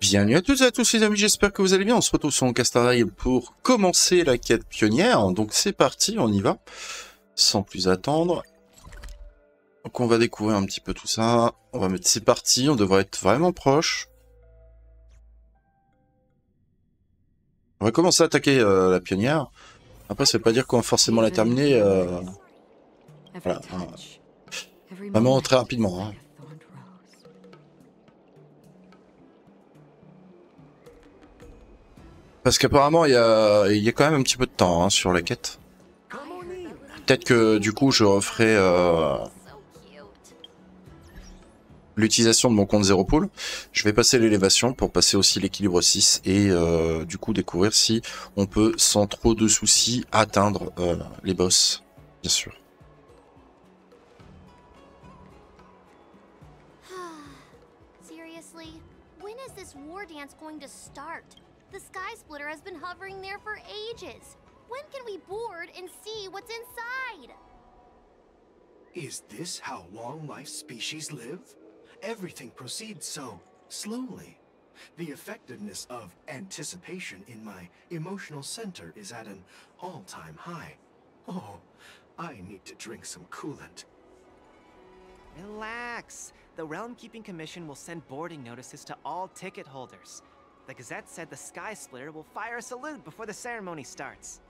Bienvenue à toutes et à tous les amis, j'espère que vous allez bien. On se retrouve sur HONKAI STAR RAIL pour commencer la quête pionnière. Donc c'est parti, on y va. Sans plus attendre. Donc on va découvrir un petit peu tout ça. On va mettre c'est parti, on devrait être vraiment proche. On va commencer à attaquer la pionnière. Après ça veut pas dire qu'on va forcément la terminer. Voilà, vraiment très rapidement. Hein. Parce qu'apparemment, il y a quand même un petit peu de temps hein, sur la quête. Peut-être que du coup, je referai l'utilisation de mon compte 0 pool. Je vais passer l'élévation pour passer aussi l'équilibre 6 et du coup découvrir si on peut sans trop de soucis atteindre les boss, bien sûr. Seriously, when is this war dance going to start? The sky splitter has been hovering there for ages. When can we board and see what's inside? Is this how long-life species live? Everything proceeds so slowly. The effectiveness of anticipation in my emotional center is at an all-time high. Oh, I need to drink some coolant. Relax. The Realm Keeping Commission will send boarding notices to all ticket holders. The Gazette said the Sky Splitter will fire a salute before the ceremony starts.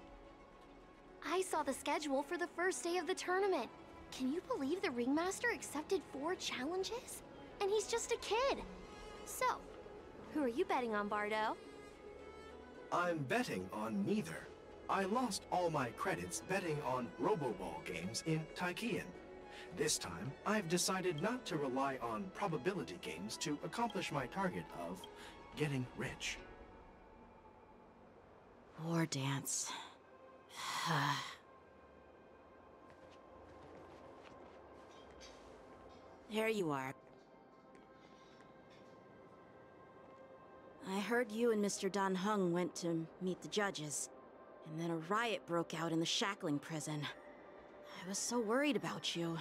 I saw the schedule for the first day of the tournament. Can you believe the Ringmaster accepted 4 challenges? And he's just a kid. So, who are you betting on, Bardo? I'm betting on neither. I lost all my credits betting on Roboball games in Taikian. This time, I've decided not to rely on probability games to accomplish my target of getting rich. War dance. There you are. I heard you and Mr. Dan Heng went to meet the judges, and then a riot broke out in the shackling prison. I was so worried about you.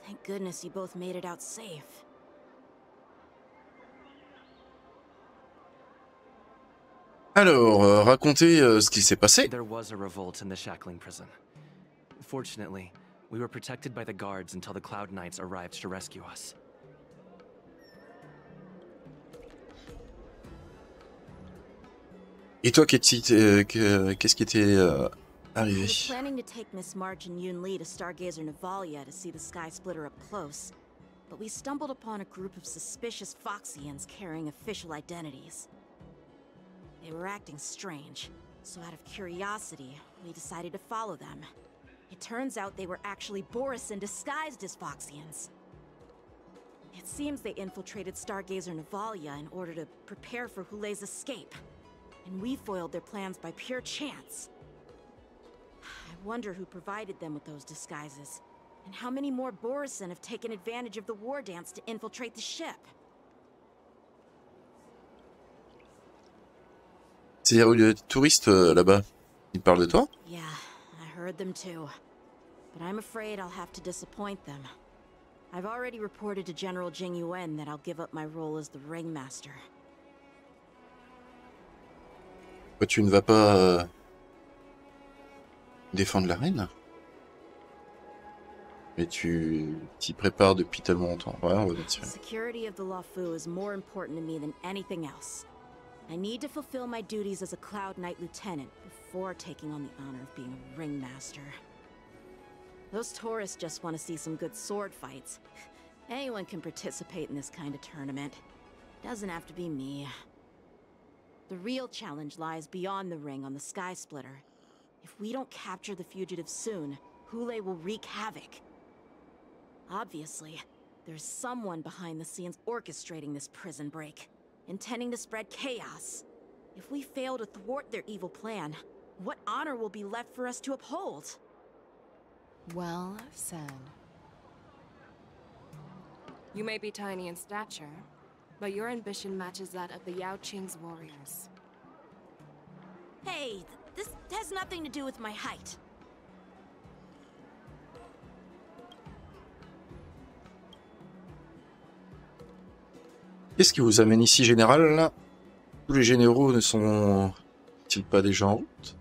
Thank goodness you both made it out safe. Alors, racontez ce qui s'est passé. There was a revolt in the shackling prison. Fortunately, we were protected by the guards until the Cloud Knights arrived to rescue us. Et toi, qu'est-ce qui était arrivé? I was planning to take Miss March and Yoon Lee to Stargazer Navalia to see the Sky Splitter up close, but we stumbled upon a group of suspicious Foxians carrying official identities. They were acting strange, so out of curiosity, we decided to follow them. It turns out they were actually Borisin disguised as Foxians. It seems they infiltrated Stargazer Navalia in order to prepare for Hulei's escape, and we foiled their plans by pure chance. I wonder who provided them with those disguises, and how many more Borisin have taken advantage of the war dance to infiltrate the ship. C'est des touristes là-bas. Ils parlent de toi? Yeah, I heard them too. But I'm afraid I'll have to disappoint them. I've already reported to General Jing Yuan that I'll give up my role as the Ringmaster. Pourquoi tu ne vas pas défendre la reine? Mais tu t'y prépares depuis tellement longtemps. Ouais, on va dire. The security of the Luofu is more important to me than anything else. I need to fulfill my duties as a Cloud Knight Lieutenant before taking on the honor of being a Ringmaster. Those tourists just want to see some good sword fights. Anyone can participate in this kind of tournament. Doesn't have to be me. The real challenge lies beyond the ring on the Sky Splitter. If we don't capture the fugitives soon, Hulei will wreak havoc. Obviously, there's someone behind the scenes orchestrating this prison break, intending to spread chaos. If we fail to thwart their evil plan, what honor will be left for us to uphold? Well said. You may be tiny in stature, but your ambition matches that of the Yao Qing's warriors. Hey, this has nothing to do with my height. Qu'est-ce qui vous amène ici, général, là? Tous les généraux ne sont-ils pas déjà en route?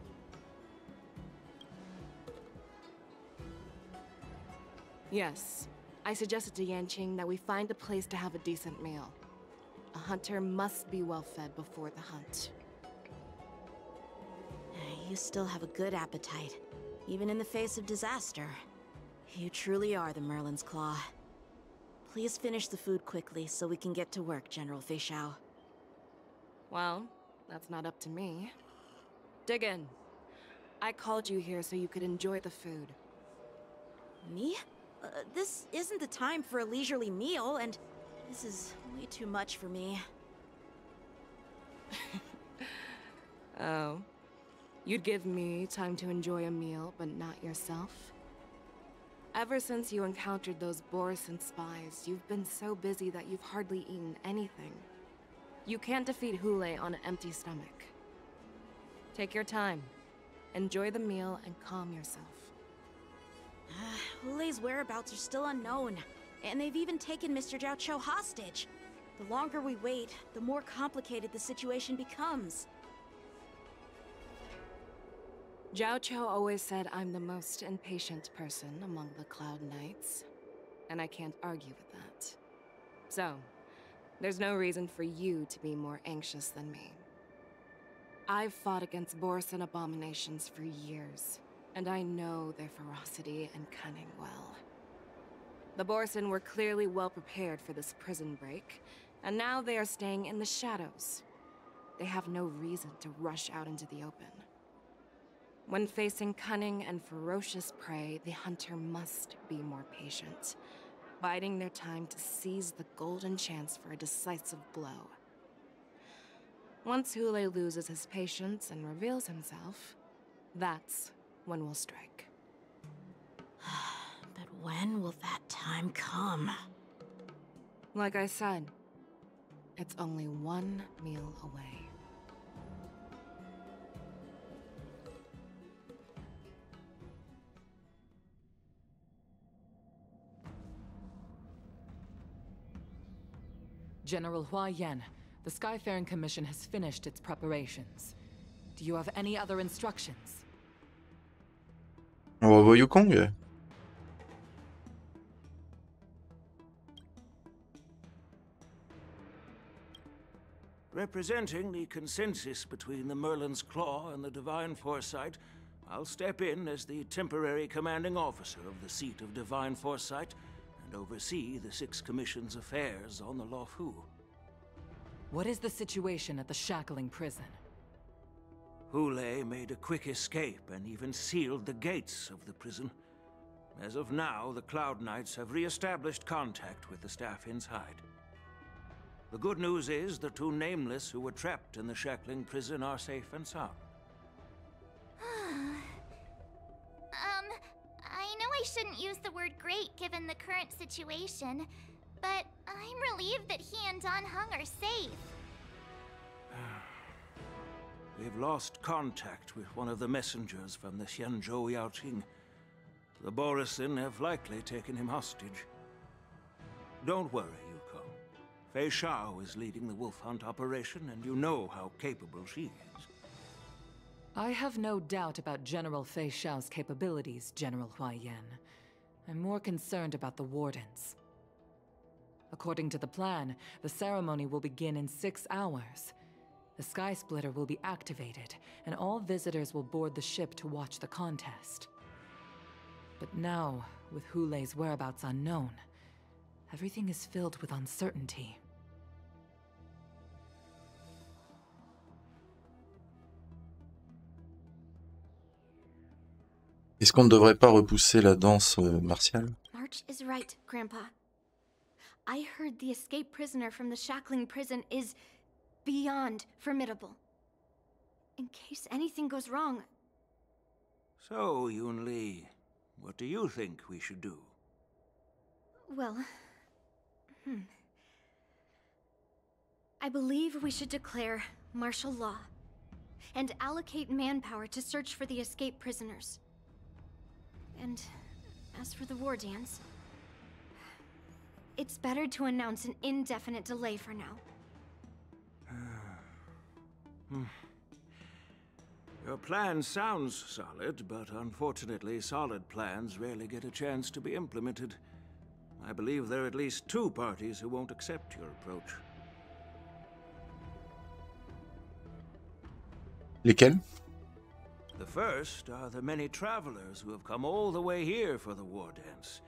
Yes. I suggested to Yanqing that we find a place to have a decent meal. A hunter must be well fed before the hunt. You still have a good appetite, even in the face of disaster. You truly are the Merlin's Claw. Please finish the food quickly so we can get to work, General Fei Xiao. Well, that's not up to me. Dig in. I called you here so you could enjoy the food. Me? This isn't the time for a leisurely meal, and this is way too much for me. Oh. You'd give me time to enjoy a meal, but not yourself? Ever since you encountered those Borison spies, you've been so busy that you've hardly eaten anything. You can't defeat Hule on an empty stomach. Take your time. Enjoy the meal and calm yourself. Hule's whereabouts are still unknown, and they've even taken Mr. Jiao Cho hostage. The longer we wait, the more complicated the situation becomes. Jiao Cho always said I'm the most impatient person among the Cloud Knights, and I can't argue with that. So, there's no reason for you to be more anxious than me. I've fought against Borison abominations for years, and I know their ferocity and cunning well. The Borison were clearly well prepared for this prison break, and now they are staying in the shadows. They have no reason to rush out into the open. When facing cunning and ferocious prey, the hunter must be more patient, biding their time to seize the golden chance for a decisive blow. Once Hule loses his patience and reveals himself, that's when we'll strike. But when will that time come? Like I said, it's only one meal away. General Hua Yan, the Skyfaring Commission has finished its preparations. Do you have any other instructions? On va voir Yukong. Representing the consensus between the Merlin's Claw and the Divine Foresight, I'll step in as the temporary commanding officer of the seat of Divine Foresight and oversee the 6 Commission's affairs on the Luofu. What is the situation at the Shackling prison? Hule made a quick escape and even sealed the gates of the prison. As of now, the Cloud Knights have re-established contact with the staff inside. The good news is the 2 nameless who were trapped in the Shackling prison are safe and sound. I know I shouldn't use the word great given the current situation, but I'm relieved that he and Don Hung are safe. We've lost contact with one of the messengers from the Xianzhou Yaoqing. The Borison have likely taken him hostage. Don't worry, Yukong. Fei Xiao is leading the wolf hunt operation, and you know how capable she is. I have no doubt about General Fei Xiao's capabilities, General Hua Yan. I'm more concerned about the Wardens. According to the plan, the ceremony will begin in 6 hours. The Sky Splitter will be activated, and all visitors will board the ship to watch the contest. But now, with Hule's whereabouts unknown, everything is filled with uncertainty. Est-ce qu'on ne devrait pas repousser la danse martiale? March is right, Grandpa. I heard the escaped prisoner from the Shackling prison is beyond formidable. In case anything goes wrong... So, Yun Li, what do you think we should do? Well... I believe we should declare martial law and allocate manpower to search for the escaped prisoners. And as for the war dance, it's better to announce an indefinite delay for now. Your plan sounds solid, but unfortunately, solid plans rarely get a chance to be implemented. I believe there are at least 2 parties who won't accept your approach. Lesquels? The first are the many travelers who have come all the way here for the war dance.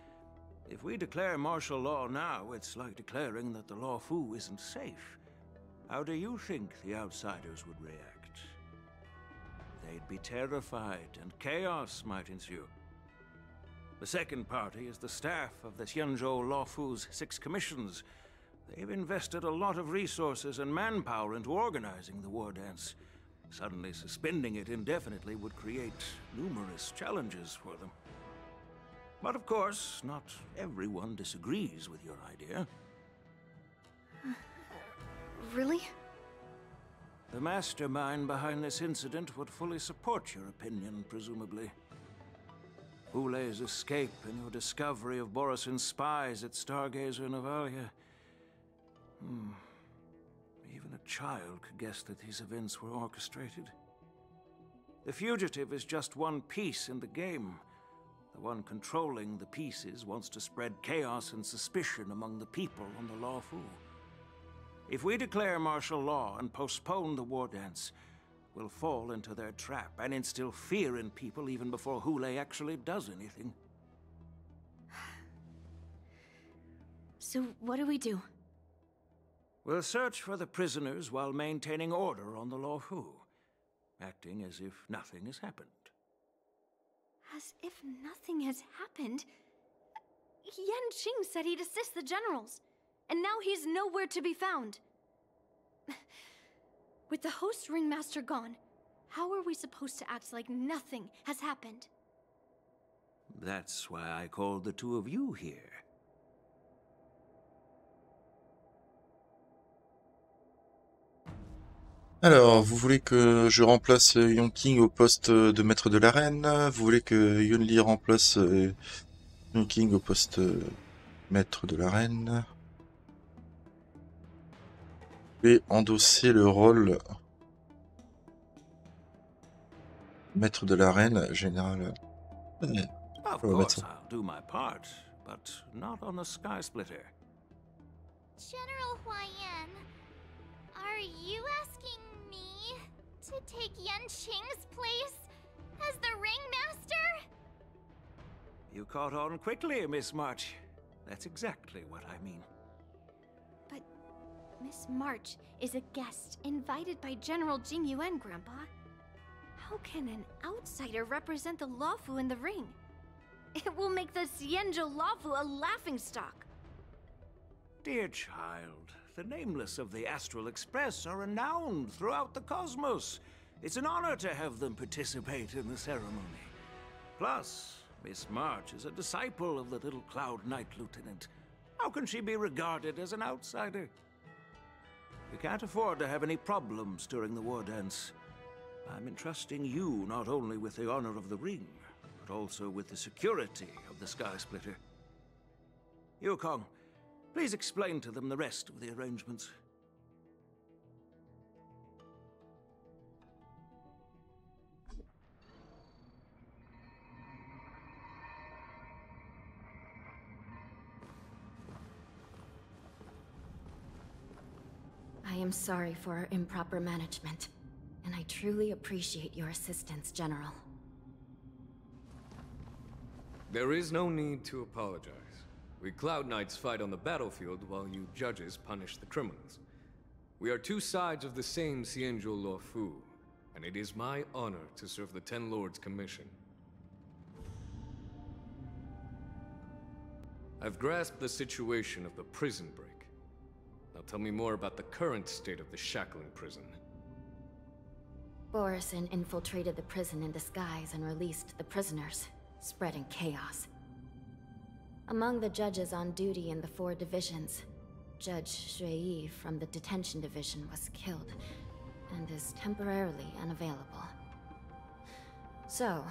If we declare martial law now, it's like declaring that the Luofu isn't safe. How do you think the outsiders would react? They'd be terrified, and chaos might ensue. The second party is the staff of the Xianzhou Luofu's 6 commissions. They've invested a lot of resources and manpower into organizing the war dance. Suddenly suspending it indefinitely would create numerous challenges for them. But of course, not everyone disagrees with your idea. Really? The mastermind behind this incident would fully support your opinion, presumably. Hule's escape and your discovery of Borison's spies at Stargazer Novalia. Even a child could guess that these events were orchestrated. The fugitive is just one piece in the game. The one controlling the pieces wants to spread chaos and suspicion among the people on the Luofu. If we declare martial law and postpone the war dance, we'll fall into their trap and instill fear in people even before Hule actually does anything. So what do we do? We'll search for the prisoners while maintaining order on the Luofu, acting as if nothing has happened. As if nothing has happened? Yanqing said he'd assist the generals, and now he's nowhere to be found. With the host ringmaster gone, how are we supposed to act like nothing has happened? That's why I called the 2 of you here. Alors, vous voulez que je remplace Yonking au poste de maître de l'arène? Vous voulez que Yunli remplace Yonking au poste maître de l'arène? Vous voulez endosser le rôle maître de l'arène général? Of course, I'll do my part, but not on the Sky Splitter. General Huayan, are you asking me to take Yanqing's place as the ringmaster? You caught on quickly, Miss March. That's exactly what I mean. But Miss March is a guest invited by General Jing Yuan, Grandpa. How can an outsider represent the Luofu in the ring? It will make the Xianzhou Luofu a laughingstock. Dear child, the nameless of the Astral Express are renowned throughout the cosmos. It's an honor to have them participate in the ceremony. Plus, Miss March is a disciple of the little Cloud Knight Lieutenant. How can she be regarded as an outsider? We can't afford to have any problems during the war dance. I'm entrusting you not only with the honor of the ring, but also with the security of the Sky Splitter. Yukong, please explain to them the rest of the arrangements. I am sorry for our improper management, and I truly appreciate your assistance, General. There is no need to apologize. We Cloud Knights fight on the battlefield while you judges punish the criminals. We are 2 sides of the same Xianzhou Luofu, and it is my honor to serve the Ten Lords' commission. I've grasped the situation of the prison break. Now tell me more about the current state of the shackling prison. Borison infiltrated the prison in disguise and released the prisoners, spreading chaos. Among the judges on duty in the 4 divisions, Judge Shui from the detention division was killed and is temporarily unavailable. So,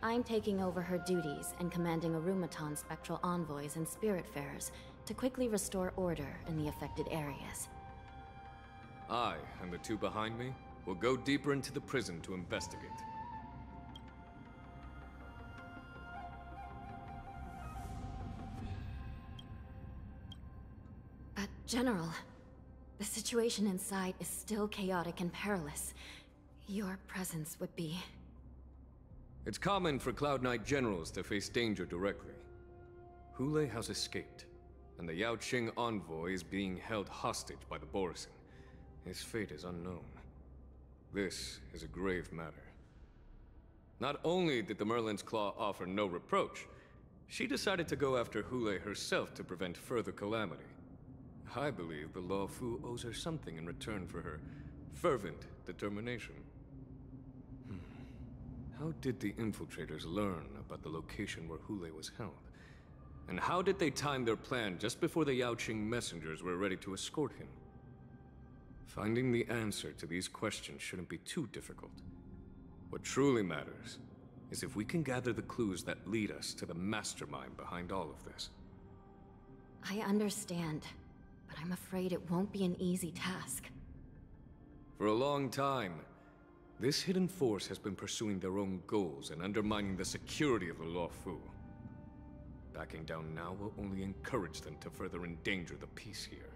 I'm taking over her duties and commanding Arumaton spectral envoys and spiritfarers to quickly restore order in the affected areas. I and the two behind me will go deeper into the prison to investigate. But, General, the situation inside is still chaotic and perilous. Your presence would be... It's common for Cloud Knight generals to face danger directly. Hule has escaped, and the Yaoqing envoy is being held hostage by the Borisin. His fate is unknown. This is a grave matter. Not only did the Merlin's Claw offer no reproach, she decided to go after Hule herself to prevent further calamity. I believe the Law Fu owes her something in return for her fervent determination. How did the infiltrators learn about the location where Hule was held? And how did they time their plan just before the Yaoqing messengers were ready to escort him? Finding the answer to these questions shouldn't be too difficult. What truly matters is if we can gather the clues that lead us to the mastermind behind all of this. I understand, but I'm afraid it won't be an easy task. For a long time, this hidden force has been pursuing their own goals and undermining the security of the Law Fu. Backing down now will only encourage them to further endanger the peace here.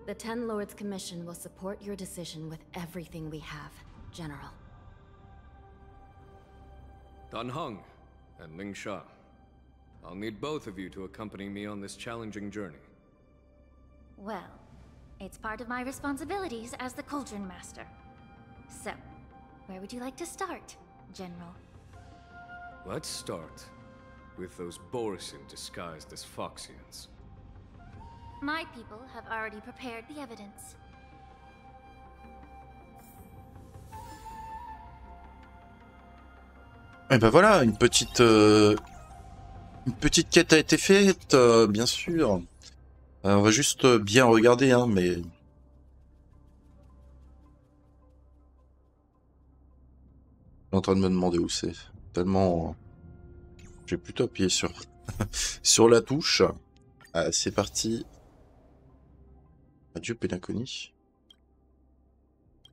The Ten Lords Commission will support your decision with everything we have, General. Dan Heng and Ling Sha, I'll need both of you to accompany me on this challenging journey. Well, it's part of my responsibilities as the Cauldron Master. So, where would you like to start, General? Let's start with those Borisin disguised as Foxians. My people have already prepared the evidence. Et ben voilà, une petite quête a été faite, bien sûr. On va juste bien regarder, hein, mais... Je suis en train de me demander où c'est. Tellement... J'ai plutôt appuyé sur, sur la touche. Ah, c'est parti. Adieu, Pélinconi.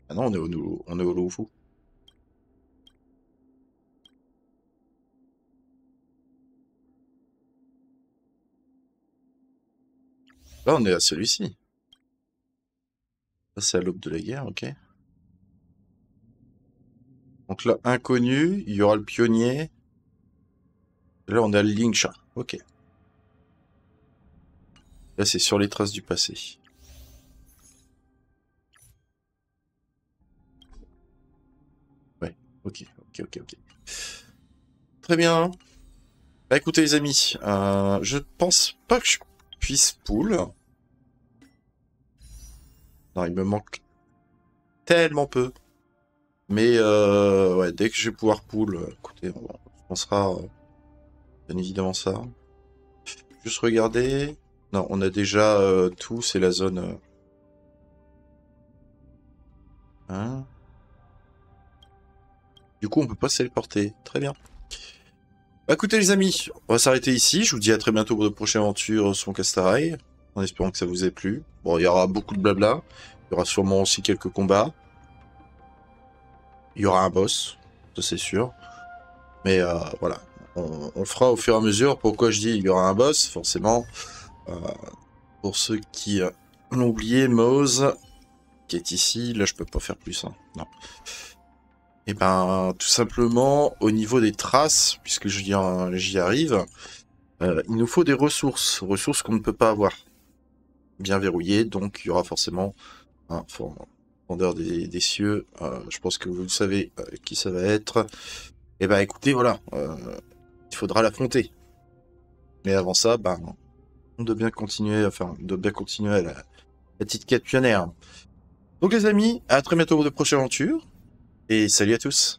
Ah non, on est au nouveau. Là, on est à celui-ci. Ça, c'est à l'aube de la guerre, ok. Donc là, inconnu, il y aura le pionnier. Là, on a le Lingsha, ok. Là, c'est sur les traces du passé. Ouais, ok. Très bien. Bah écoutez les amis, je pense pas que je puisse pull. Non, il me manque tellement peu. Mais ouais, dès que je vais pouvoir pull, écoutez, on pensera bien évidemment ça. Juste regarder. Non, on a déjà tout, c'est la zone... Hein? Du coup, on peut pas se téléporter. Très bien. Bah, écoutez les amis, on va s'arrêter ici. Je vous dis à très bientôt pour de prochaines aventures sur HONKAI STAR RAIL. En espérant que ça vous ait plu. Bon, il y aura beaucoup de blabla. Il y aura sûrement aussi quelques combats. Il y aura un boss, ça c'est sûr. Mais voilà, on fera au fur et à mesure. Pourquoi je dis il y aura un boss? Forcément, pour ceux qui l'ont oublié, Mose, qui est ici. Là, je peux pas faire plus. Hein. Non. Et ben, tout simplement, au niveau des traces, puisque j'y arrive, il nous faut des ressources qu'on ne peut pas avoir. Bien verrouillées, donc il y aura forcément un vendeur des cieux. Je pense que vous le savez qui ça va être. Et ben, écoutez, voilà, il faudra l'affronter. Mais avant ça, ben, on doit bien continuer, la petite quête pionnière. Donc les amis, à très bientôt pour de prochaines aventures. Et salut à tous.